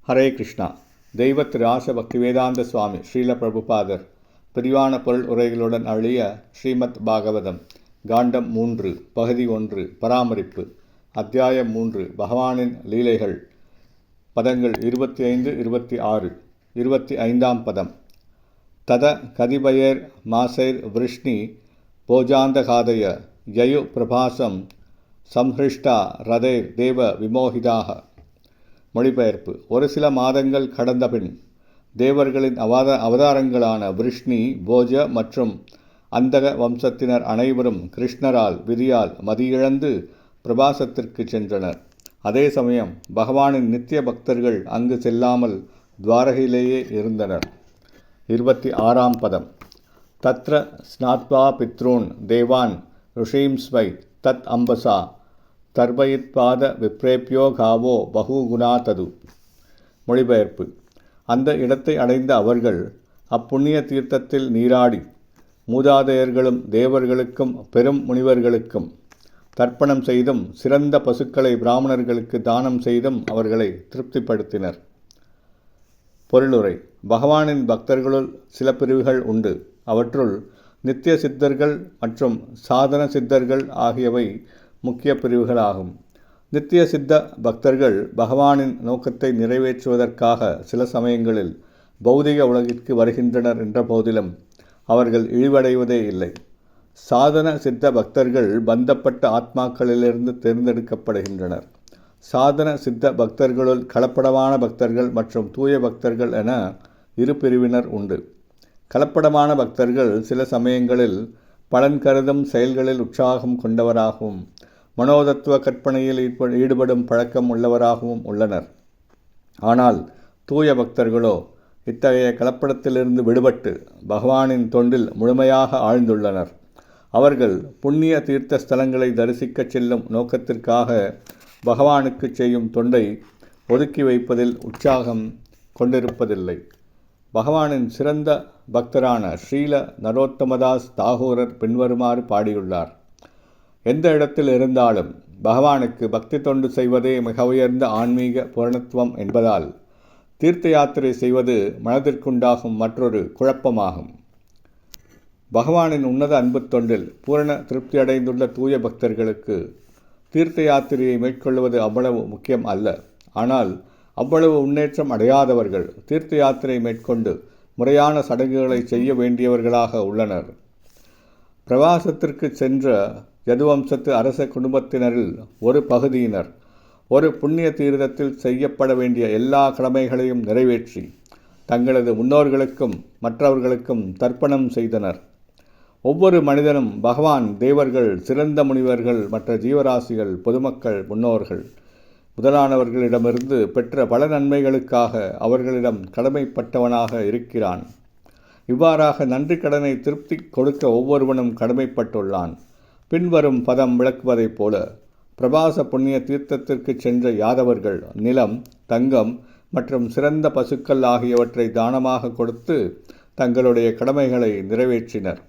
ஹரே கிருஷ்ணா. தெய்வ திரு ஆச பக்திவேதாந்த சுவாமி ஸ்ரீல பிரபுபாதர் பிரிவான பொருள் உரைகளுடன் அழிய ஸ்ரீமத் பாகவதம் காண்டம் 3 பகுதி 1 பராமரிப்பு அத்தியாயம் 3 பகவானின் லீலைகள் பதங்கள் 25-26 25ஆம் பதம். தத கதிபயர் மாசைர் விருஷ்ணி போஜாந்தகாதய யயு பிரபாசம் சம்ஹிருஷ்டா ரதைர் தேவ விமோகிதாக. மொழிபெயர்ப்பு. ஒரு சில மாதங்கள் கடந்தபின் தேவர்களின் அவதாரங்களான விருஷ்ணி, போஜ மற்றும் அந்தக வம்சத்தினர் அனைவரும் கிருஷ்ணரால் விதியால் மதியிழந்து பிரபாசத்திற்கு சென்றனர். அதே சமயம் பகவானின் நித்திய பக்தர்கள் அங்கு செல்லாமல் துவாரகையிலேயே இருந்தனர். 26ஆம் பதம். தத்ர ஸ்நாத்வா பித்ரூன் தேவான் ருஷீம்ஸ்வை தத் அம்பசா தர்பயித்பாத விப்ரேப்யோ காவோ பகுகுணா தது. மொழிபெயர்ப்பு. அந்த இடத்தை அடைந்த அவர்கள் அப்புண்ணிய தீர்த்தத்தில் நீராடி மூதாதையர்களும் தேவர்களுக்கும் பெரும் முனிவர்களுக்கும் தர்ப்பணம் செய்தும் சிறந்த பசுக்களை பிராமணர்களுக்கு தானம் செய்தும் அவர்களை திருப்திப்படுத்தினர். பொருளுரை. பகவானின் பக்தர்களுள் சில பிரிவுகள் உண்டு. அவற்றுள் நித்திய சித்தர்கள் மற்றும் சாதன சித்தர்கள் ஆகியவை முக்கிய பிரிவுகளாகும். நித்திய சித்த பக்தர்கள் பகவானின் நோக்கத்தை நிறைவேற்றுவதற்காக சில சமயங்களில் பௌதிக உலகிற்கு வருகின்றனர் என்ற போதிலும் அவர்கள் இழிவடைவதே இல்லை. சாதன சித்த பக்தர்கள் பந்தப்பட்ட ஆத்மாக்களிலிருந்து தேர்ந்தெடுக்கப்படுகின்றனர். சாதன சித்த பக்தர்களுள் கலப்படமான பக்தர்கள் மற்றும் தூய பக்தர்கள் என இரு பிரிவினர் உண்டு. கலப்படமான பக்தர்கள் சில சமயங்களில் பலன் கருதும் செயல்களில் உற்சாகம் கொண்டவராகவும் மனோதத்துவ கற்பனையில் ஈடுபடும் பழக்கம் உள்ளவராகவும் உள்ளனர். ஆனால் தூய பக்தர்களோ இத்தகைய கலப்படத்திலிருந்து விடுபட்டு பகவானின் தொண்டில் முழுமையாக ஆழ்ந்துள்ளனர். அவர்கள் புண்ணிய தீர்த்த ஸ்தலங்களை தரிசிக்கச் செல்லும் நோக்கத்திற்காக பகவானுக்கு செய்யும் தொண்டை ஒதுக்கி வைப்பதில் உற்சாகம் கொண்டிருப்பதில்லை. பகவானின் சிறந்த பக்தரான ஸ்ரீல நரோத்தமதாஸ் தாகூரர் பின்வருமாறு பாடியுள்ளார். எந்த இடத்தில் இருந்தாலும் பகவானுக்கு பக்தி தொண்டு செய்வதே மிக உயர்ந்த ஆன்மீக பூரணத்துவம் என்பதால் தீர்த்த யாத்திரை செய்வது மனதிற்குண்டாகும் மற்றொரு குழப்பமாகும். பகவானின் உன்னத அன்பு தொண்டில் பூரண திருப்தியடைந்துள்ள தூய பக்தர்களுக்கு தீர்த்த யாத்திரையை மேற்கொள்வது அவ்வளவு முக்கியம் அல்ல. ஆனால் அவ்வளவு முன்னேற்றம் அடையாதவர்கள் தீர்த்த யாத்திரை மேற்கொண்டு முறையான சடங்குகளை செய்ய வேண்டியவர்களாக உள்ளனர். பிரவாசத்திற்கு சென்ற யதுவம்சத்து அரச குடும்பத்தினரில் ஒரு பகுதியினர் ஒரு புண்ணிய தீர்த்தத்தில் செய்யப்பட வேண்டிய எல்லா கடமைகளையும் நிறைவேற்றி தங்களது முன்னோர்களுக்கும் மற்றவர்களுக்கும் தர்ப்பணம் செய்தனர். ஒவ்வொரு மனிதனும் பகவான், தேவர்கள், சிறந்த முனிவர்கள், மற்ற ஜீவராசிகள், பொதுமக்கள், முன்னோர்கள் முதலானவர்களிடமிருந்து பெற்ற பல நன்மைகளுக்காக அவர்களிடம் கடமைப்பட்டவனாக இருக்கிறான். இவ்வாறாக நன்றி கடனை திருப்தி கொடுக்க ஒவ்வொருவனும் கடமைப்பட்டுள்ளான். பின்வரும் பதம் விளக்குவதைப் போல பிரபாச புண்ணிய தீர்த்தத்திற்கு சென்ற யாதவர்கள் நிலம், தங்கம் மற்றும் சிறந்த பசுக்கள் ஆகியவற்றை தானமாக கொடுத்து தங்களுடைய கடமைகளை நிறைவேற்றினர்.